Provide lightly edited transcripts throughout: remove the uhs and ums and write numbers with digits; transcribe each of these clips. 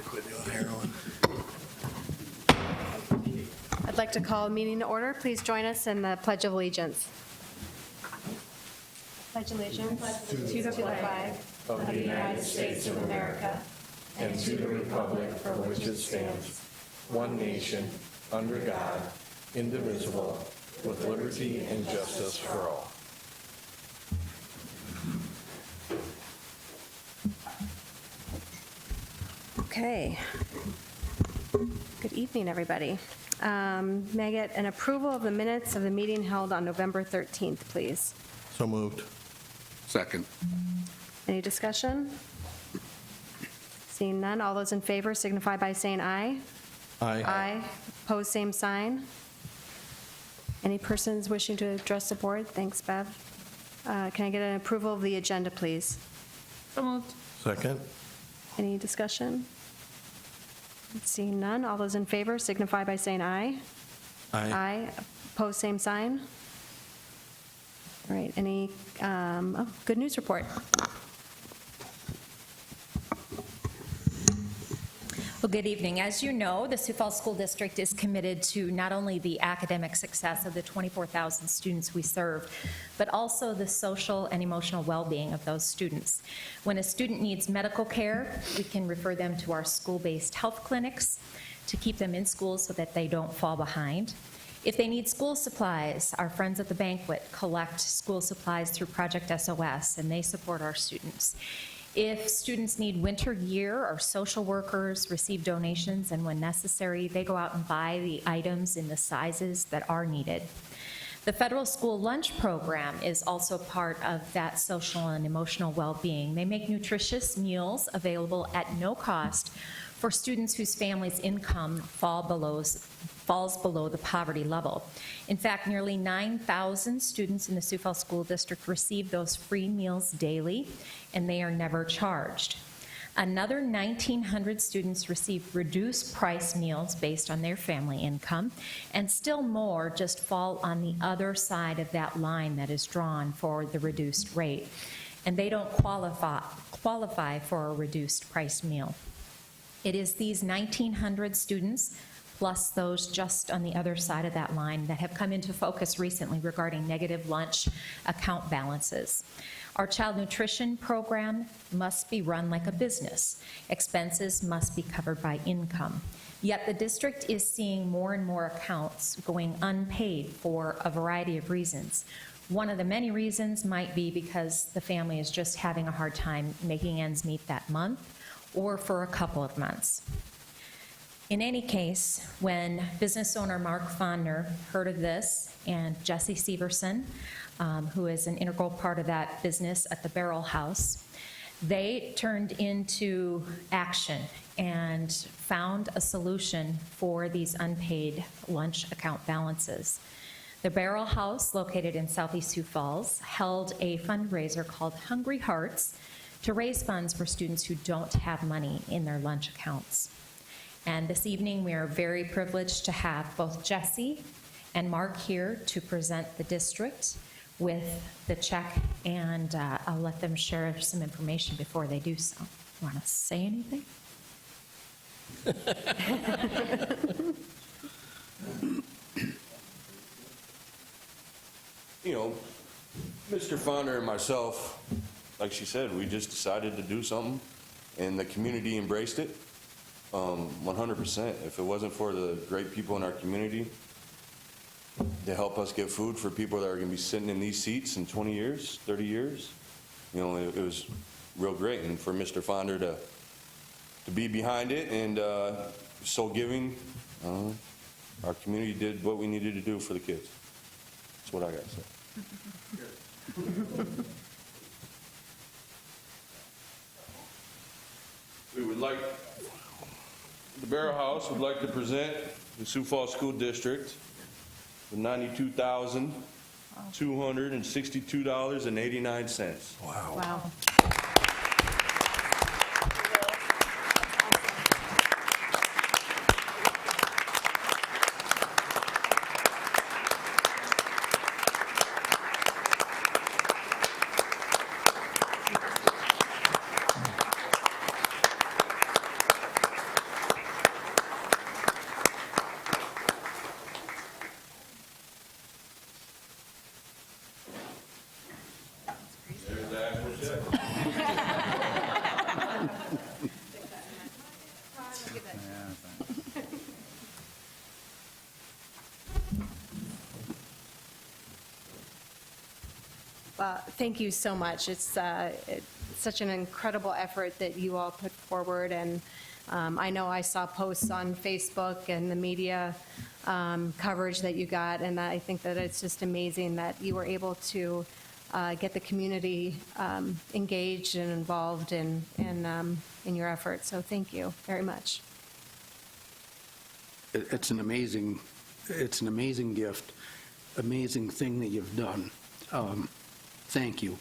Quit doing heroin. I'd like to call a meeting to order. Please join us in the Pledge of Allegiance. Pledge allegiance to the flag of the United States of America and to the republic for which it stands, one nation, under God, indivisible, with liberty and justice for all. Okay. Good evening, everybody. May I get an approval of the minutes of the meeting held on November 13th, please? So moved. Second. Any discussion? Seeing none, all those in favor signify by saying aye. Aye. Aye. Opposed, same sign. Any persons wishing to address the board? Thanks, Bev. Can I get an approval of the agenda, please? So moved. Second. Any discussion? Seeing none, all those in favor signify by saying aye. Aye. Aye. Opposed, same sign. All right, any, good news report. Well, good evening. As you know, the Sioux Falls School District is committed to not only the academic success of the 24,000 students we serve, but also the social and emotional well-being of those students. When a student needs medical care, we can refer them to our school-based health clinics to keep them in school so that they don't fall behind. If they need school supplies, our friends at the banquet collect school supplies through Project SOS, and they support our students. If students need winter gear, our social workers receive donations, and when necessary, they go out and buy the items in the sizes that are needed. The federal school lunch program is also part of that social and emotional well-being. They make nutritious meals available at no cost for students whose family's income falls below the poverty level. In fact, nearly 9,000 students in the Sioux Falls School District receive those free meals daily, and they are never charged. Another 1,900 students receive reduced price meals based on their family income, and still more just fall on the other side of that line that is drawn for the reduced rate, and they don't qualify for a reduced price meal. It is these 1,900 students, plus those just on the other side of that line, that have come into focus recently regarding negative lunch account balances. Our child nutrition program must be run like a business. Expenses must be covered by income. Yet the district is seeing more and more accounts going unpaid for a variety of reasons. One of the many reasons might be because the family is just having a hard time making ends meet that month, or for a couple of months. In any case, when business owner Mark Fondner heard of this, and Jesse Severson, who is an integral part of that business at the Barrel House, they turned into action and found a solution for these unpaid lunch account balances. The Barrel House, located in Southeast Sioux Falls, held a fundraiser called Hungry Hearts to raise funds for students who don't have money in their lunch accounts. And this evening, we are very privileged to have both Jesse and Mark here to present the district with the check, and I'll let them share some information before they do so. You want to say anything? You know, Mr. Fonder and myself, like she said, we just decided to do something, and the community embraced it 100%. If it wasn't for the great people in our community to help us get food for people that are going to be sitting in these seats in 20 years, 30 years, you know, it was real great. And for Mr. Fonder to be behind it and so giving, our community did what we needed to do for the kids. That's what I got to say. We would like, the Barrel House would like to present the Sioux Falls School District with $92,262.89. Wow. Wow. Well, thank you so much. It's such an incredible effort that you all put forward, and I know I saw posts on Facebook and the media coverage that you got, and I think that it's just amazing that you were able to get the community engaged and involved in your efforts. So thank you very much. It's an amazing gift, amazing thing that you've done. Thank you.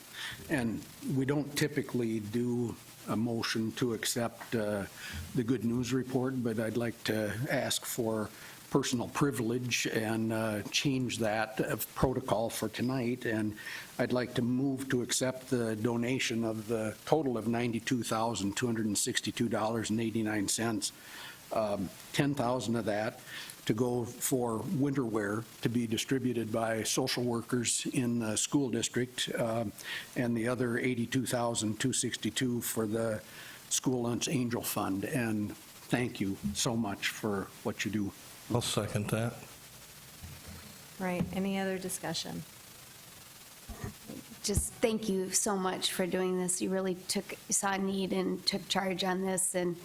And we don't typically do a motion to accept the good news report, but I'd like to ask for personal privilege and change that protocol for tonight. And I'd like to move to accept the donation of the total of $92,262.89. $10,000 of that to go for winter wear to be distributed by social workers in the school district, and the other $82,262 for the School Lunch Angel Fund. And thank you so much for what you do. I'll second that. Right, any other discussion? Just thank you so much for doing this. You really saw a need and took charge on this. And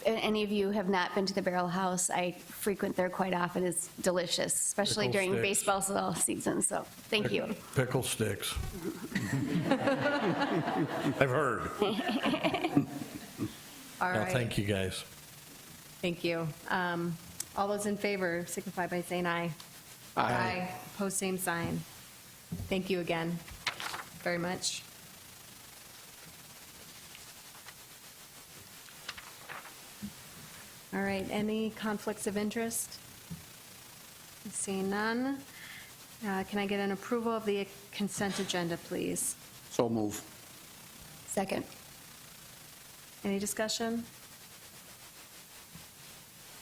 if any of you have not been to the Barrel House, I frequent there quite often. It's delicious, especially Pickle during sticks. baseball season. So thank you. Pickle sticks. I've heard. All No, right. thank you, guys. Thank you. All those in favor signify by saying aye. Aye. Opposed, same sign. Thank you again very much. All right, any conflicts of interest? Seeing none. Can I get an approval of the consent agenda, please? So move. Second. Any discussion?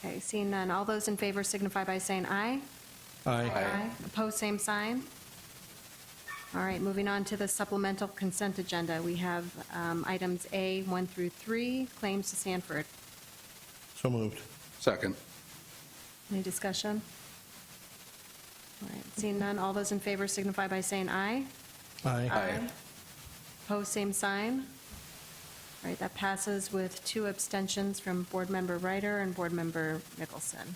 Okay, seeing none. All those in favor signify by saying aye. Aye. Opposed, same sign. All right, moving on to the supplemental consent agenda. We have items A, 1 through 3, claims to Sanford. So moved. Second. Any discussion? All right, seeing none. All those in favor signify by saying aye. Aye. Opposed, same sign. All right, that passes with 2 abstentions from Board Member Ryder and Board Member Mickelson.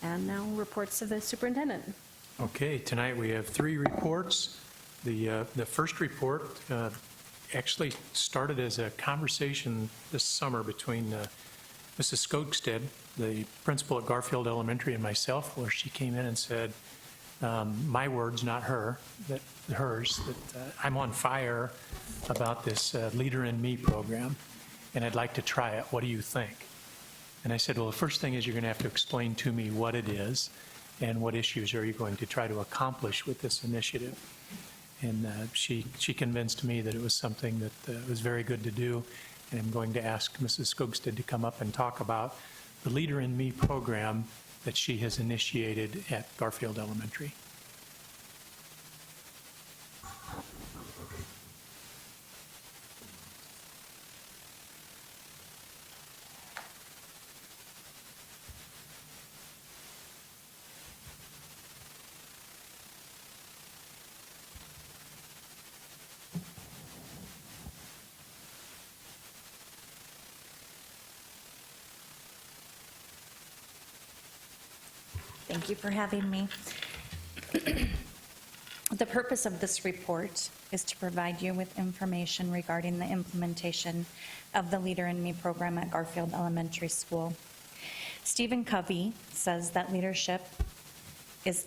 And now reports to the superintendent. Okay, tonight we have 3 reports. The first report actually started as a conversation this summer between Mrs. Skogstad, the principal at Garfield Elementary, and myself, where she came in and said, my words, not hers, that I'm on fire about this Leader in Me program, and I'd like to try it. What do you think? And I said, well, the first thing is you're going to have to explain to me what it is and what issues are you going to try to accomplish with this initiative. And she convinced me that it was something that was very good to do, and I'm going to ask Mrs. Skogstad to come up and talk about the Leader in Me program that she has initiated at Garfield Elementary. Thank you for having me. The purpose of this report is to provide you with information regarding the implementation of the Leader in Me program at Garfield Elementary School. Stephen Covey says that leadership is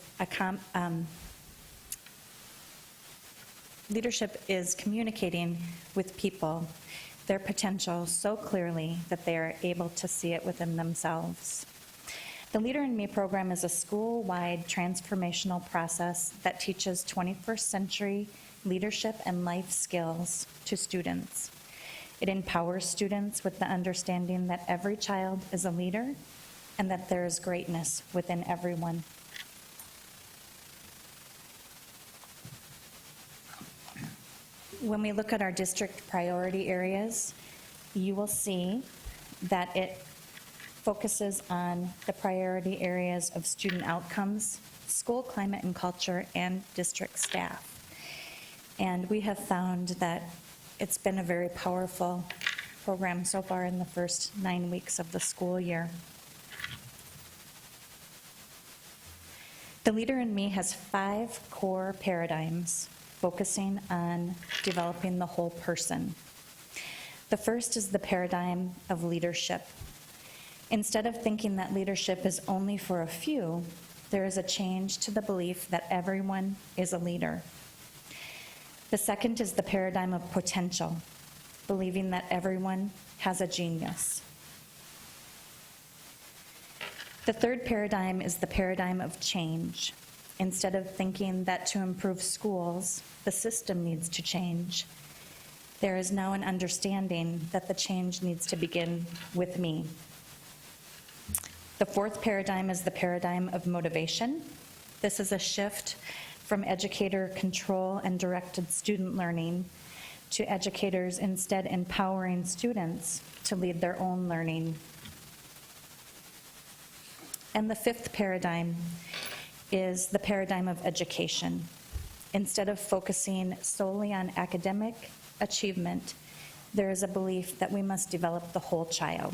communicating with people their potential so clearly that they are able to see it within themselves. The Leader in Me program is a school-wide transformational process that teaches 21st century leadership and life skills to students. It empowers students with the understanding that every child is a leader and that there is greatness within everyone. When we look at our district priority areas, you will see that it focuses on the priority areas of student outcomes, school climate and culture, and district staff. And we have found that it's been a very powerful program so far in the first 9 weeks of the school year. The Leader in Me has 5 core paradigms focusing on developing the whole person. The first is the paradigm of leadership. Instead of thinking that leadership is only for a few, there is a change to the belief that everyone is a leader. The second is the paradigm of potential, believing that everyone has a genius. The third paradigm is the paradigm of change. Instead of thinking that to improve schools, the system needs to change, there is now an understanding that the change needs to begin with me. The fourth paradigm is the paradigm of motivation. This is a shift from educator control and directed student learning to educators instead empowering students to lead their own learning. And the fifth paradigm is the paradigm of education. Instead of focusing solely on academic achievement, there is a belief that we must develop the whole child.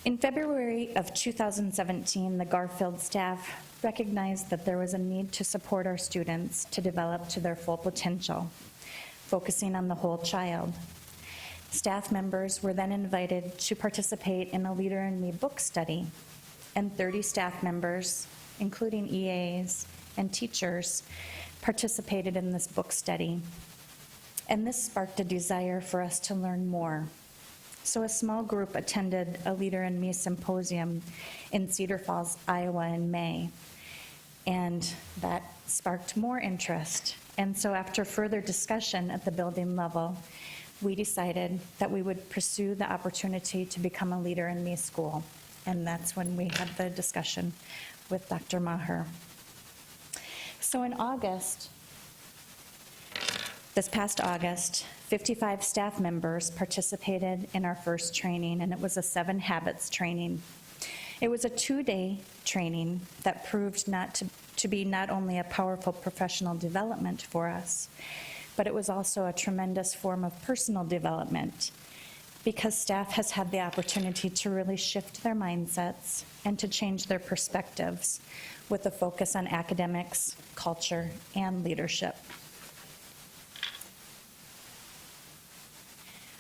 In February of 2017, the Garfield staff recognized that there was a need to support our students to develop to their full potential, focusing on the whole child. Staff members were then invited to participate in a Leader in Me book study, and 30 staff members, including EAs and teachers, participated in this book study. And this sparked a desire for us to learn more. So a small group attended a Leader in Me symposium in Cedar Falls, Iowa in May, and that sparked more interest. And so after further discussion at the building level, we decided that we would pursue the opportunity to become a Leader in Me school. And that's when we had the discussion with Dr. Maher. So in August, this past August, 55 staff members participated in our first training, and it was a 7 Habits training. It was a 2-day training that proved to be not only a powerful professional development for us, but it was also a tremendous form of personal development, because staff has had the opportunity to really shift their mindsets and to change their perspectives with a focus on academics, culture, and leadership.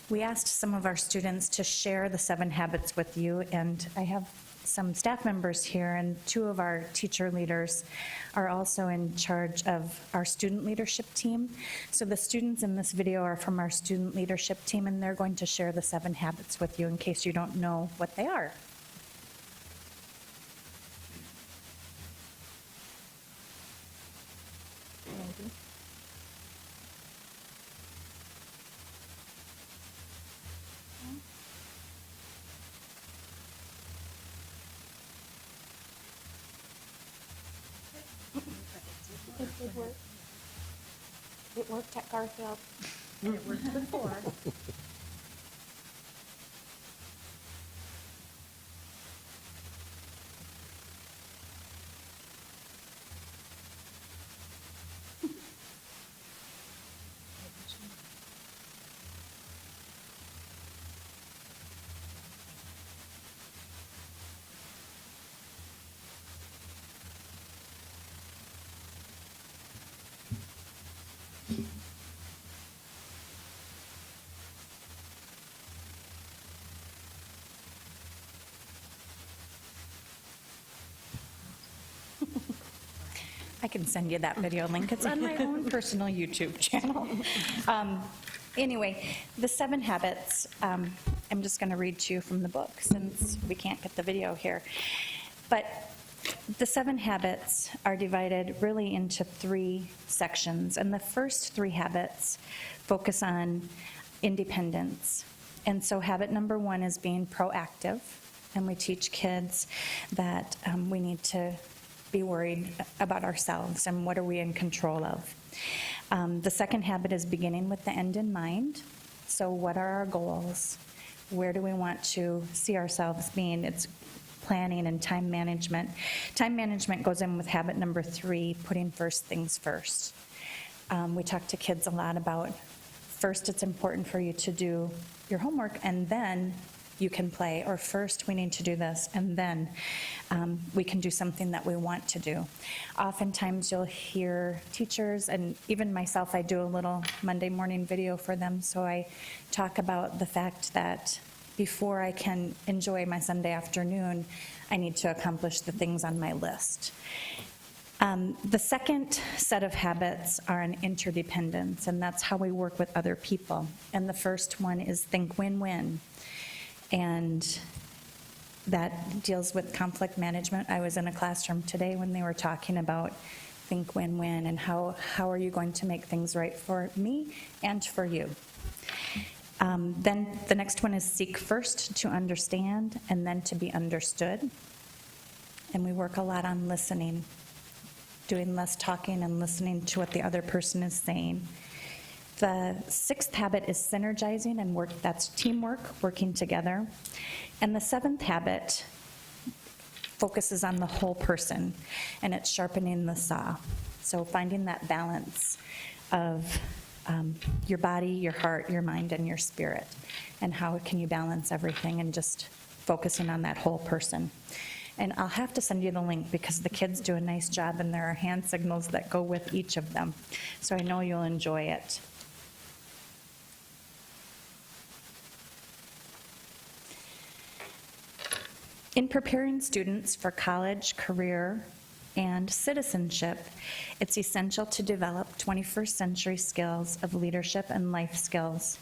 We asked some of our students to share the 7 habits with you, and I have some staff members here, and 2 of our teacher leaders are also in charge of our student leadership team. So the students in this video are from our student leadership team, and they're going to share the 7 habits with you in case you don't know what they are. It did work. It worked at Garfield. It worked before. I can send you that video link. It's on my own personal YouTube channel. Anyway, the 7 habits, I'm just going to read to you from the book since we can't get the video here. But the 7 habits are divided really into 3 sections. And the first 3 habits focus on independence. And so habit number 1 is being proactive. And we teach kids that we need to be worried about ourselves and what are we in control of. The second habit is beginning with the end in mind. So what are our goals? Where do we want to see ourselves being? It's planning, and time management. Time management goes in with habit number 3, putting first things first. We talk to kids a lot about, first it's important for you to do your homework and then you can play, or first we need to do this and then we can do something that we want to do. Oftentimes you'll hear teachers, and even myself, I do a little Monday morning video for them, so I talk about the fact that before I can enjoy my Sunday afternoon, I need to accomplish the things on my list. The second set of habits are an interdependence, and that's how we work with other people. And the first one is think win-win. And that deals with conflict management. I was in a classroom today when they were talking about think win-win and how are you going to make things right for me and for you. Then the next one is seek first to understand and then to be understood. And we work a lot on listening, doing less talking and listening to what the other person is saying. The sixth habit is synergizing and work. That's teamwork, working together. And the seventh habit focuses on the whole person, and it's sharpening the saw. So finding that balance of your body, your heart, your mind, and your spirit, and how can you balance everything, and just focusing on that whole person. And I'll have to send you the link because the kids do a nice job, and there are hand signals that go with each of them. So I know you'll enjoy it. In preparing students for college, career, and citizenship, it's essential to develop 21st century skills of leadership and life skills.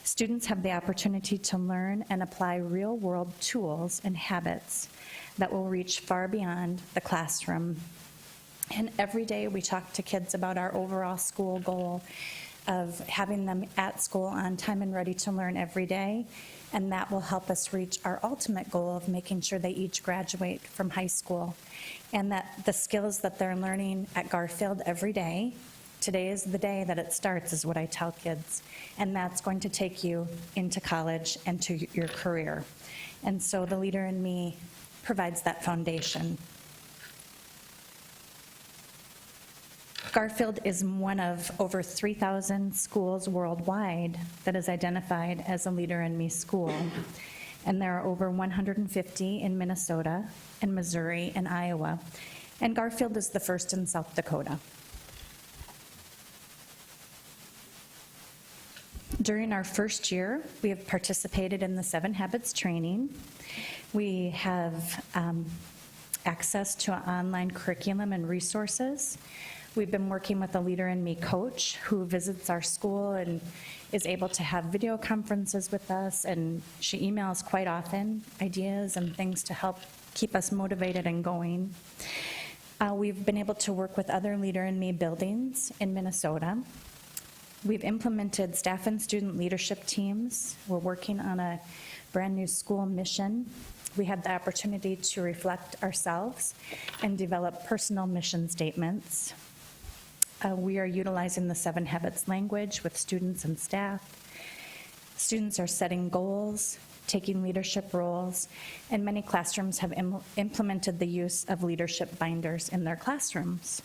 Students have the opportunity to learn and apply real-world tools and habits that will reach far beyond the classroom. And every day we talk to kids about our overall school goal of having them at school on time and ready to learn every day. And that will help us reach our ultimate goal of making sure they each graduate from high school. And that the skills that they're learning at Garfield every day, today is the day that it starts, is what I tell kids. And that's going to take you into college and to your career. And so the Leader in Me provides that foundation. Garfield is one of over 3,000 schools worldwide that is identified as a Leader in Me school. And there are over 150 in Minnesota and Missouri and Iowa. And Garfield is the first in South Dakota. During our first year, we have participated in the 7 Habits training. We have access to an online curriculum and resources. We've been working with a Leader in Me coach who visits our school and is able to have video conferences with us, and she emails quite often ideas and things to help keep us motivated and going. We've been able to work with other Leader in Me buildings in Minnesota. We've implemented staff and student leadership teams. We're working on a brand new school mission. We had the opportunity to reflect ourselves and develop personal mission statements. We are utilizing the 7 Habits language with students and staff. Students are setting goals, taking leadership roles, and many classrooms have implemented the use of leadership binders in their classrooms.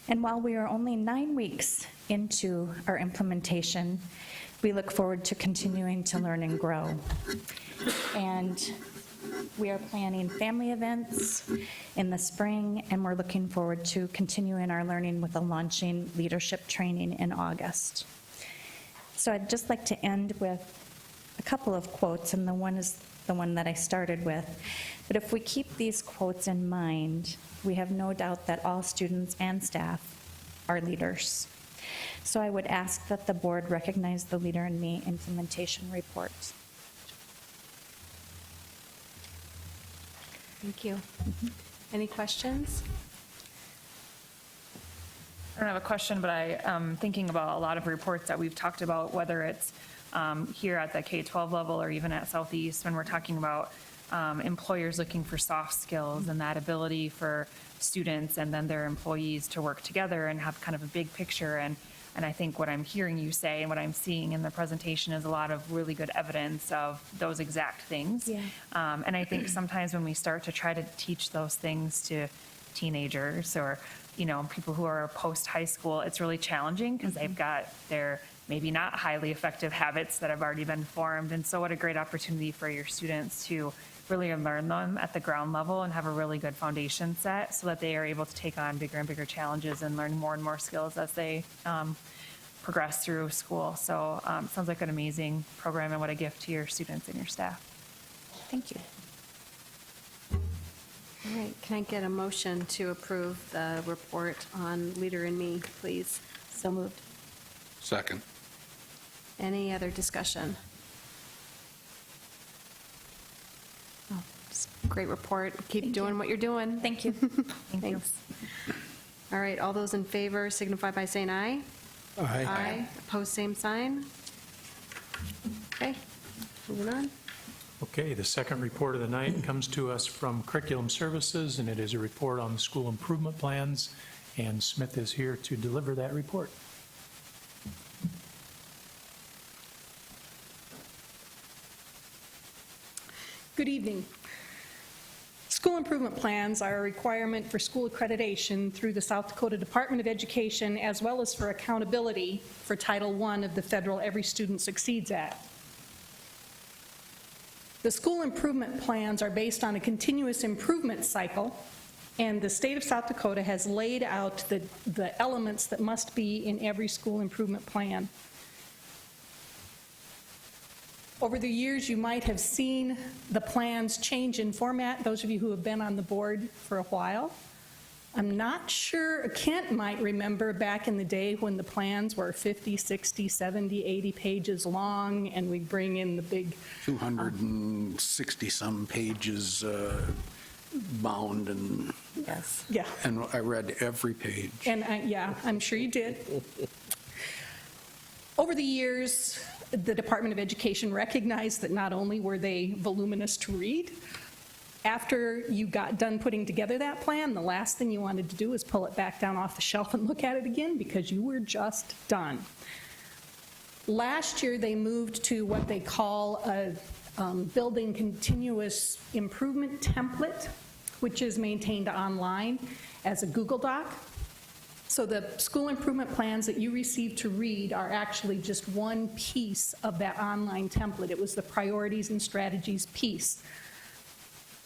And while we are only 9 weeks into our implementation, we look forward to continuing to learn and grow. And we are planning family events in the spring, and we're looking forward to continuing our learning with the launching leadership training in August. So I'd just like to end with a couple of quotes, and the one is the one that I started with. But if we keep these quotes in mind, we have no doubt that all students and staff are leaders. So I would ask that the board recognize the Leader in Me implementation report. Thank you. Any questions? I don't have a question, but I'm thinking about a lot of reports that we've talked about, whether it's here at the K-12 level or even at Southeast, when we're talking about employers looking for soft skills and that ability for students and then their employees to work together and have kind of a big picture. And And I think what I'm hearing you say and what I'm seeing in the presentation is a lot of really good evidence of those exact things. Yeah. And I think sometimes when we start to try to teach those things to teenagers or, people who are post-high school, it's really challenging because they've got their maybe not highly effective habits that have already been formed. And so what a great opportunity for your students to really learn them at the ground level and have a really good foundation set so that they are able to take on bigger and bigger challenges and learn more and more skills as they progress through school. So sounds like an amazing program, and what a gift to your students and your staff. Thank you. All right, can I get a motion to approve the report on Leader in Me, please? So moved. Second. Any other discussion? Oh, just great report. Keep doing what you're doing. Thank you. Thanks. All right, all those in favor signify by saying aye. Aye. Opposed, same sign. Okay, moving on. Okay, the second report of the night comes to us from Curriculum Services, and it is a report on the school improvement plans, and Smith is here to deliver that report. Good evening. School improvement plans are a requirement for school accreditation through the South Dakota Department of Education, as well as for accountability for Title I of the federal Every Student Succeeds Act. The school improvement plans are based on a continuous improvement cycle, and the state of South Dakota has laid out the elements that must be in every school improvement plan. Over the years, you might have seen the plans change in format, those of you who have been on the board for a while. I'm not sure, Kent might remember back in the day when the plans were 50, 60, 70, 80 pages long, and we bring in the big 260-some pages bound, and yeah. and I read every page. And I'm sure you did. Over the years, the Department of Education recognized that not only were they voluminous to read, after you got done putting together that plan, the last thing you wanted to do was pull it back down off the shelf and look at it again because you were just done. Last year, they moved to what they call a building continuous improvement template, which is maintained online as a Google Doc. So the school improvement plans that you received to read are actually just one piece of that online template. It was the priorities and strategies piece.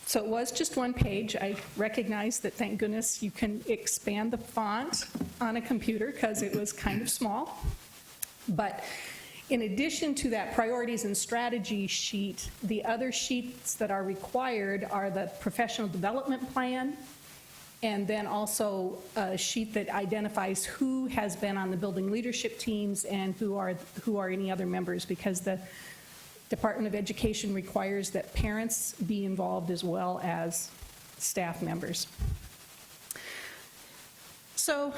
So it was just one page. I recognize that, thank goodness, you can expand the font on a computer because it was kind of small. But in addition to that priorities and strategy sheet, the other sheets that are required are the professional development plan, and then also a sheet that identifies who has been on the building leadership teams and who are any other members, because the Department of Education requires that parents be involved as well as staff members. So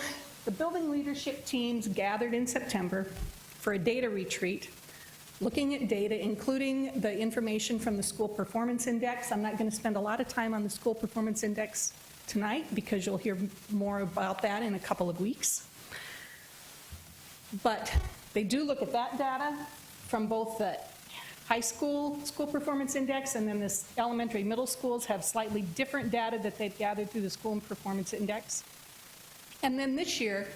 the building leadership teams gathered in September for a data retreat, looking at data, including the information from the School Performance Index. I'm not going to spend a lot of time on the School Performance Index tonight because you'll hear more about that in a couple of weeks. But they do look at that data from both the high school performance index, and then this elementary middle schools have slightly different data that they've gathered through the school performance index. And then this year,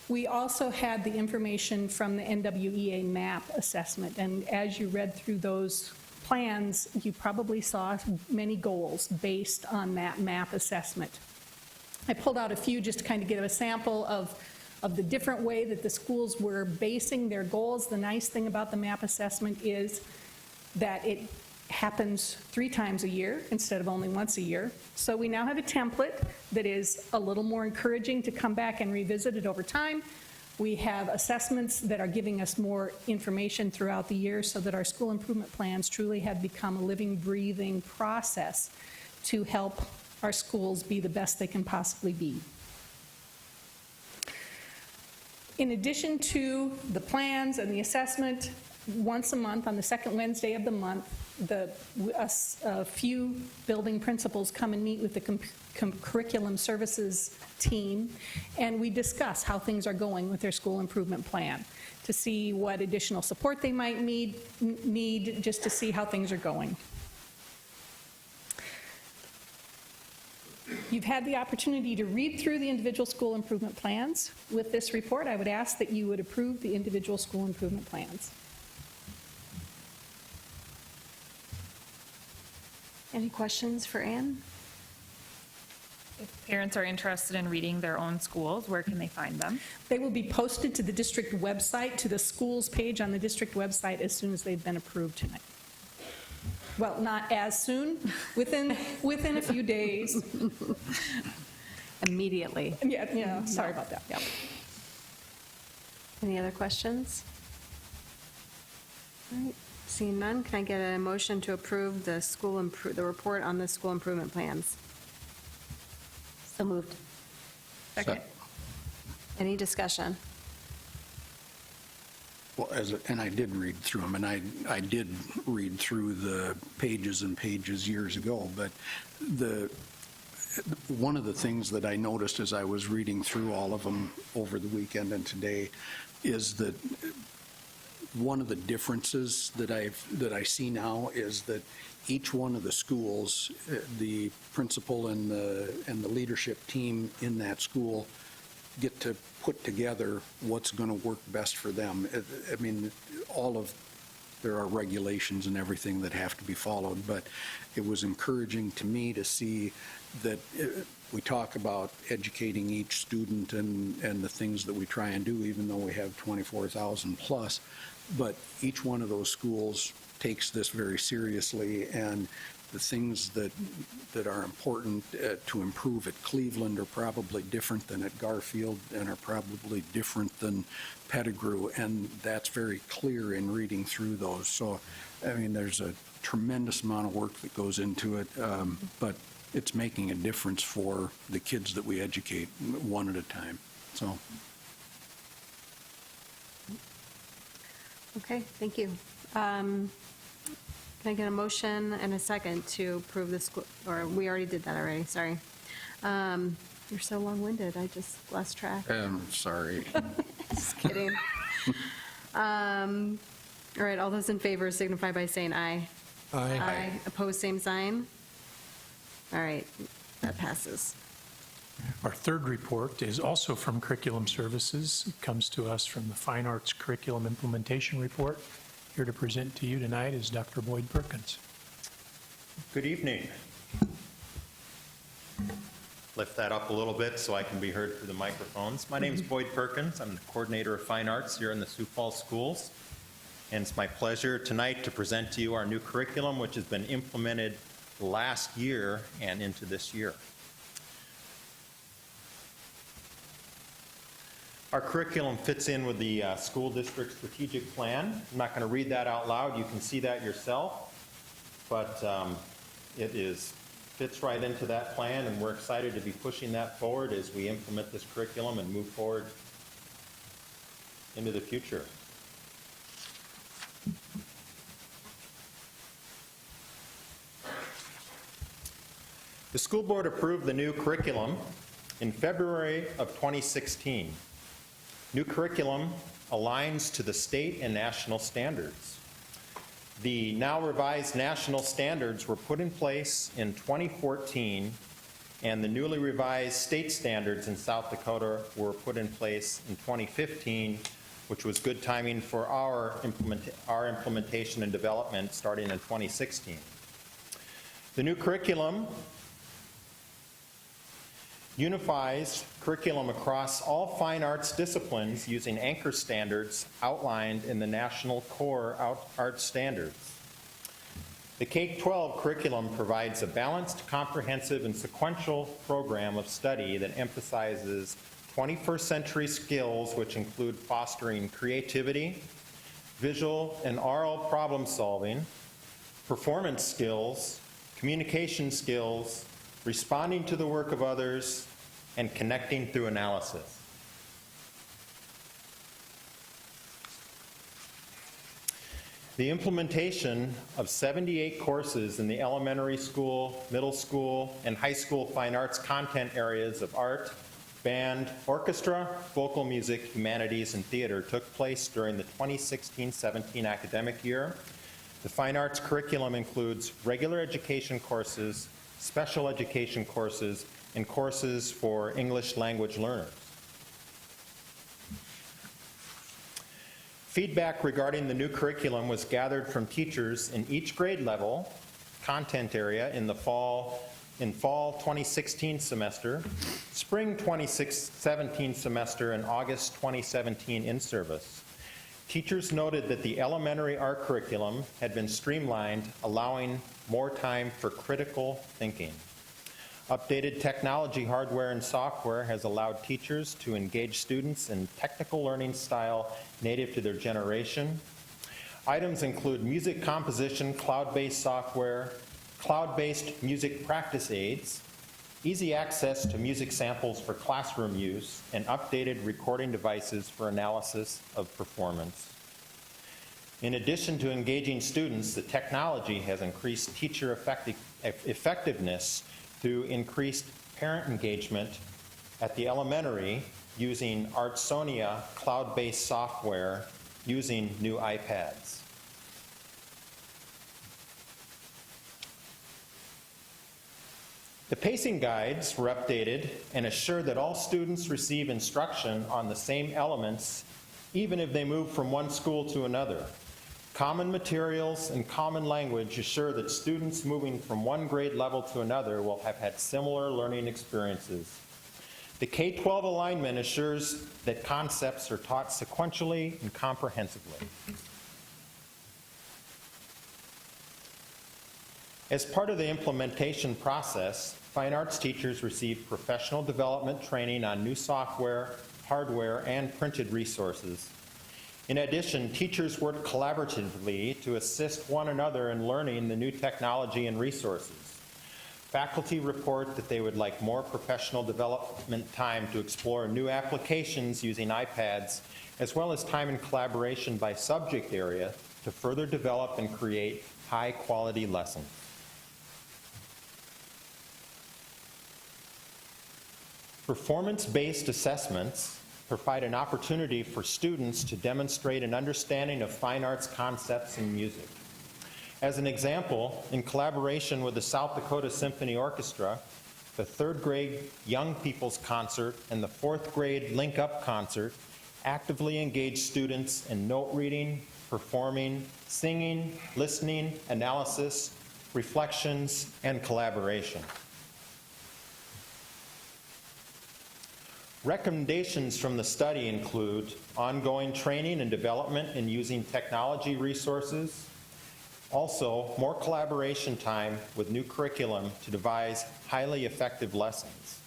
we also had the information from the NWEA MAP assessment. And as you read through those plans, you probably saw many goals based on that MAP assessment. I pulled out a few just to kind of give a sample of the different way that the schools were basing their goals. The nice thing about the MAP assessment is that it happens 3 times a year instead of only once a year. So we now have a template that is a little more encouraging to come back and revisit it over time. We have assessments that are giving us more information throughout the year so that our school improvement plans truly have become a living, breathing process to help our schools be the best they can possibly be. In addition to the plans and the assessment, once a month on the second Wednesday of the month, a few building principals come and meet with the curriculum services team, and we discuss how things are going with their school improvement plan, to see what additional support they might need, just to see how things are going. You've had the opportunity to read through the individual school improvement plans. With this report, I would ask that you would approve the individual school improvement plans. Any questions for Ann? If parents are interested in reading their own schools, where can they find them? They will be posted to the district website, to the schools page on the district website as soon as they've been approved tonight. Well, not as soon, within a few days. Immediately. Yeah, sorry about that, yeah. Any other questions? All right, seeing none, can I get a motion to approve the the report on the school improvement plans? So moved. Second. Any discussion? Well, and I did read through them, and I did read through the pages and pages years ago, but one of the things that I noticed as I was reading through all of them over the weekend and today is that one of the differences that I see now is that each one of the schools, the principal and the leadership team in that school get to put together what's going to work best for them. I mean, there are regulations and everything that have to be followed, but it was encouraging to me to see that we talk about educating each student and the things that we try and do, even though we have 24,000 plus, but each one of those schools takes this very seriously, and the things that are important to improve at Cleveland are probably different than at Garfield and are probably different than Pettigrew, and that's very clear in reading through those. So, I mean, there's a tremendous amount of work that goes into it, but it's making a difference for the kids that we educate one at a time. So. Okay, thank you. Can I get a motion and a second to approve the school, or we already did that already, sorry. You're so long-winded, I just lost track. I'm sorry. Just kidding. All right, all those in favor signify by saying aye. Aye. Opposed, same sign. All right, that passes. Our third report is also from Curriculum Services. It comes to us from the Fine Arts Curriculum Implementation Report. Here to present to you tonight is Dr. Boyd Perkins. Good evening. Lift that up a little bit so I can be heard through the microphones. My name is Boyd Perkins. I'm the coordinator of fine arts here in the Sioux Falls schools. And it's my pleasure tonight to present to you our new curriculum, which has been implemented last year and into this year. Our curriculum fits in with the school district strategic plan. I'm not going to read that out loud. You can see that yourself. But it fits right into that plan, and we're excited to be pushing that forward as we implement this curriculum and move forward into the future. The school board approved the new curriculum in February of 2016. New curriculum aligns to the state and national standards. The now revised national standards were put in place in 2014, and the newly revised state standards in South Dakota were put in place in 2015, which was good timing for our implementation and development starting in 2016. The new curriculum unifies curriculum across all fine arts disciplines using anchor standards outlined in the National Core Art Standards. The K-12 curriculum provides a balanced, comprehensive, and sequential program of study that emphasizes 21st century skills, which include fostering creativity, visual and oral problem solving, performance skills, communication skills, responding to the work of others, and connecting through analysis. The implementation of 78 courses in the elementary school, middle school, and high school fine arts content areas of art, band, orchestra, vocal music, humanities, and theater took place during the 2016-17 academic year. The fine arts curriculum includes regular education courses, special education courses, and courses for English language learners. Feedback regarding the new curriculum was gathered from teachers in each grade level, content area in the fall 2016 semester, spring 2017 semester, and August 2017 in-service. Teachers noted that the elementary art curriculum had been streamlined, allowing more time for critical thinking. Updated technology hardware and software has allowed teachers to engage students in technical learning style native to their generation. Items include music composition, cloud-based software, cloud-based music practice aids, easy access to music samples for classroom use, and updated recording devices for analysis of performance. In addition to engaging students, the technology has increased teacher effectiveness through increased parent engagement at the elementary using Artsonia cloud-based software using new iPads. The pacing guides were updated and assure that all students receive instruction on the same elements even if they move from one school to another. Common materials and common language assure that students moving from one grade level to another will have had similar learning experiences. The K-12 alignment assures that concepts are taught sequentially and comprehensively. As part of the implementation process, fine arts teachers receive professional development training on new software, hardware, and printed resources. In addition, teachers work collaboratively to assist one another in learning the new technology and resources. Faculty report that they would like more professional development time to explore new applications using iPads, as well as time in collaboration by subject area to further develop and create high-quality lessons. Performance-based assessments provide an opportunity for students to demonstrate an understanding of fine arts concepts in music. As an example, in collaboration with the South Dakota Symphony Orchestra, the third grade Young People's Concert and the fourth grade Link Up Concert actively engage students in note reading, performing, singing, listening, analysis, reflections, and collaboration. Recommendations from the study include ongoing training and development in using technology resources, also more collaboration time with new curriculum to devise highly effective lessons.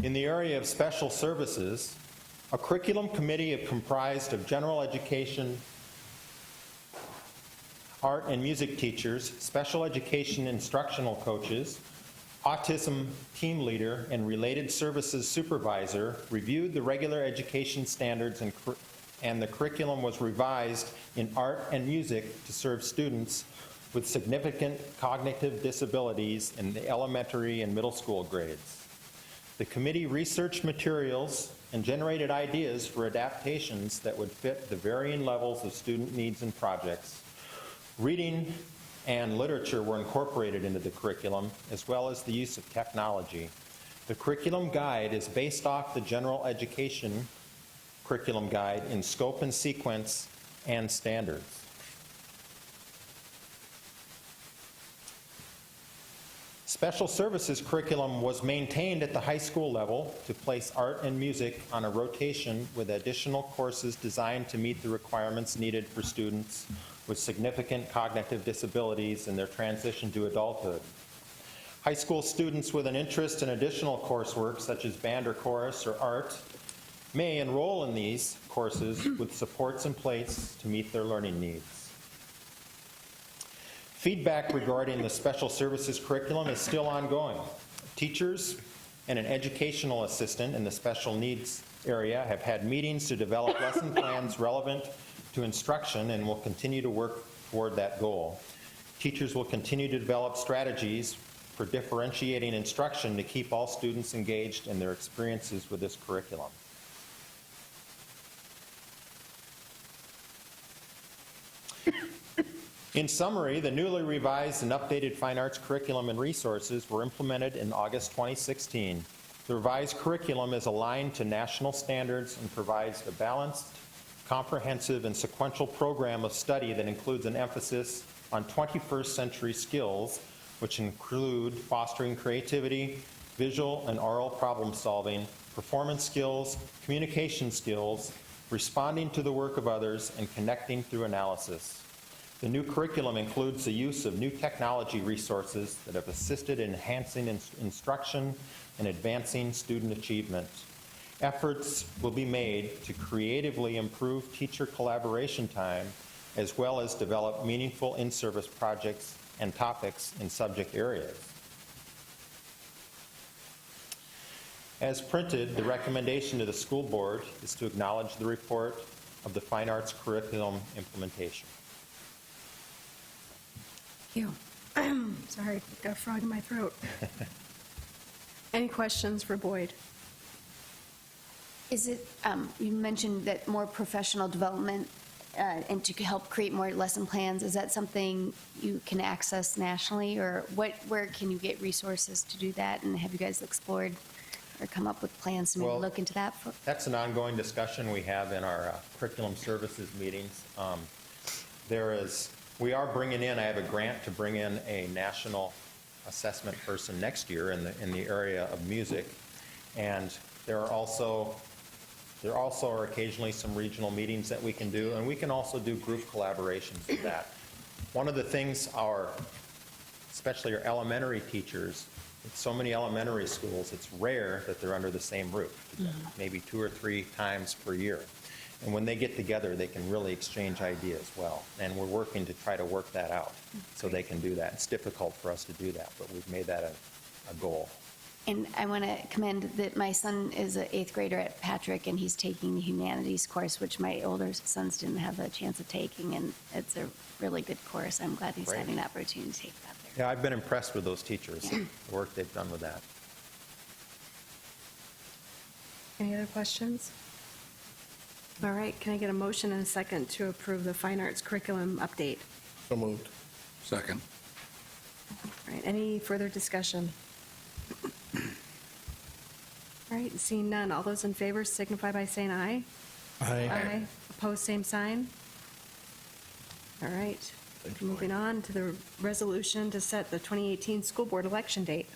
In the area of special services, a curriculum committee comprised of general education, art and music teachers, special education instructional coaches, autism team leader, and related services supervisor reviewed the regular education standards and the curriculum was revised in art and music to serve students with significant cognitive disabilities in the elementary and middle school grades. The committee researched materials and generated ideas for adaptations that would fit the varying levels of student needs and projects. Reading and literature were incorporated into the curriculum, as well as the use of technology. The curriculum guide is based off the general education curriculum guide in scope and sequence and standards. Special services curriculum was maintained at the high school level to place art and music on a rotation with additional courses designed to meet the requirements needed for students with significant cognitive disabilities in their transition to adulthood. High school students with an interest in additional coursework, such as band or chorus or art, may enroll in these courses with supports in place to meet their learning needs. Feedback regarding the special services curriculum is still ongoing. Teachers and an educational assistant in the special needs area have had meetings to develop lesson plans relevant to instruction and will continue to work toward that goal. Teachers will continue to develop strategies for differentiating instruction to keep all students engaged in their experiences with this curriculum. In summary, the newly revised and updated fine arts curriculum and resources were implemented in August 2016. The revised curriculum is aligned to national standards and provides a balanced, comprehensive, and sequential program of study that includes an emphasis on 21st century skills, which include fostering creativity, visual and oral problem solving, performance skills, communication skills, responding to the work of others, and connecting through analysis. The new curriculum includes the use of new technology resources that have assisted in enhancing instruction and advancing student achievement. Efforts will be made to creatively improve teacher collaboration time, as well as develop meaningful in-service projects and topics in subject areas. As printed, the recommendation to the school board is to acknowledge the report of the fine arts curriculum implementation. Thank you. Sorry, got a frog in my throat. Any questions for Boyd? Is it, you mentioned that more professional development and to help create more lesson plans, is that something you can access nationally, or where can you get resources to do that? And have you guys explored or come up with plans to maybe Well, look into that? That's an ongoing discussion we have in our curriculum services meetings. We are bringing in, I have a grant to bring in a national assessment person next year in the area of music. And there also are occasionally some regional meetings that we can do, and we can also do group collaborations with that. One of the things especially our elementary teachers, with so many elementary schools, it's rare that they're under the same roof, maybe 2 or 3 times per year. And when they get together, they can really exchange ideas well. And we're working to try to work that out so they can do that. It's difficult for us to do that, but we've made that a goal. And I want to commend that my son is an 8th grader at Patrick, and he's taking the humanities course, which my older sons didn't have a chance of taking, and it's a really good course. I'm glad he's Great. having the opportunity to take that there. Yeah, I've been impressed with those teachers, the work they've done with that. Any other questions? All right, can I get a motion and a second to approve the fine arts curriculum update? So moved. Second. All right, any further discussion? All right, seeing none, all those in favor signify by saying aye. Aye. Opposed, same sign. All right, moving on to the resolution to set the 2018 school board election date.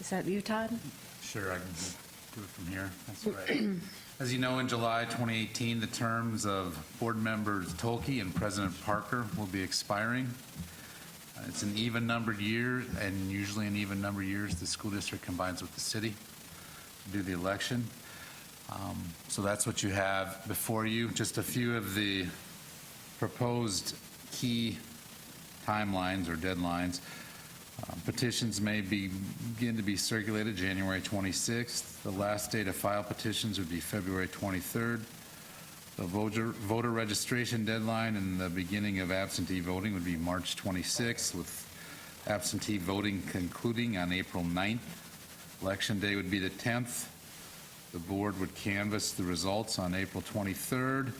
Is that you, Todd? Sure, I can do it from here. That's right. As you know, in July 2018, the terms of board members Tolke and President Parker will be expiring. It's an even-numbered year, and usually in even-numbered years, the school district combines with the city to do the election. So that's what you have before you. Just a few of the proposed key timelines or deadlines. Petitions may begin to be circulated January 26th. The last day to file petitions would be February 23rd. The voter registration deadline and the beginning of absentee voting would be March 26th, with absentee voting concluding on April 9th. Election day would be the 10th. The board would canvass the results on April 23rd,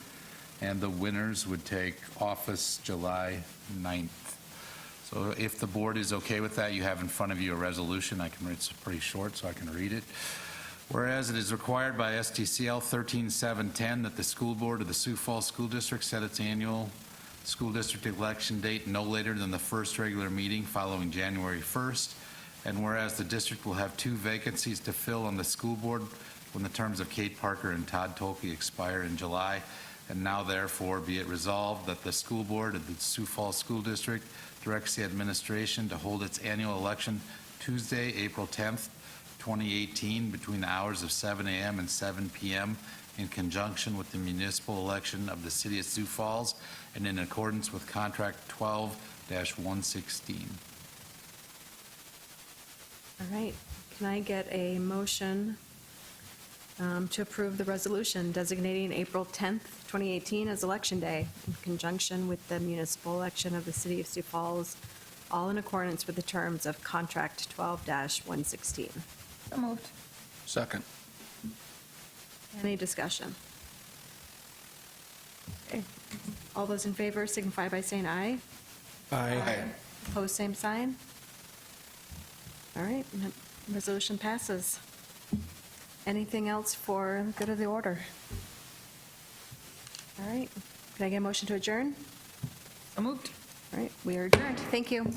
and the winners would take office July 9th. So if the board is okay with that, you have in front of you a resolution. It's pretty short, so I can read it. Whereas it is required by STCL 13710 that the school board of the Sioux Falls School District set its annual school district election date no later than the first regular meeting following January 1st. And whereas the district will have 2 vacancies to fill on the school board when the terms of Kate Parker and Todd Tolke expire in July. And now therefore be it resolved that the school board of the Sioux Falls School District directs the administration to hold its annual election Tuesday, April 10th, 2018, between the hours of 7 a.m. and 7 p.m. in conjunction with the municipal election of the city of Sioux Falls and in accordance with Contract 12-116. All right, can I get a motion to approve the resolution designating April 10th, 2018 as Election Day in conjunction with the municipal election of the city of Sioux Falls, all in accordance with the terms of Contract 12-116. So moved. Second. Any discussion? Okay. All those in favor signify by saying aye. Aye. Opposed, same sign. All right, resolution passes. Anything else for the good of the order? All right, can I get a motion to adjourn? So moved. All right, we are adjourned. Thank you.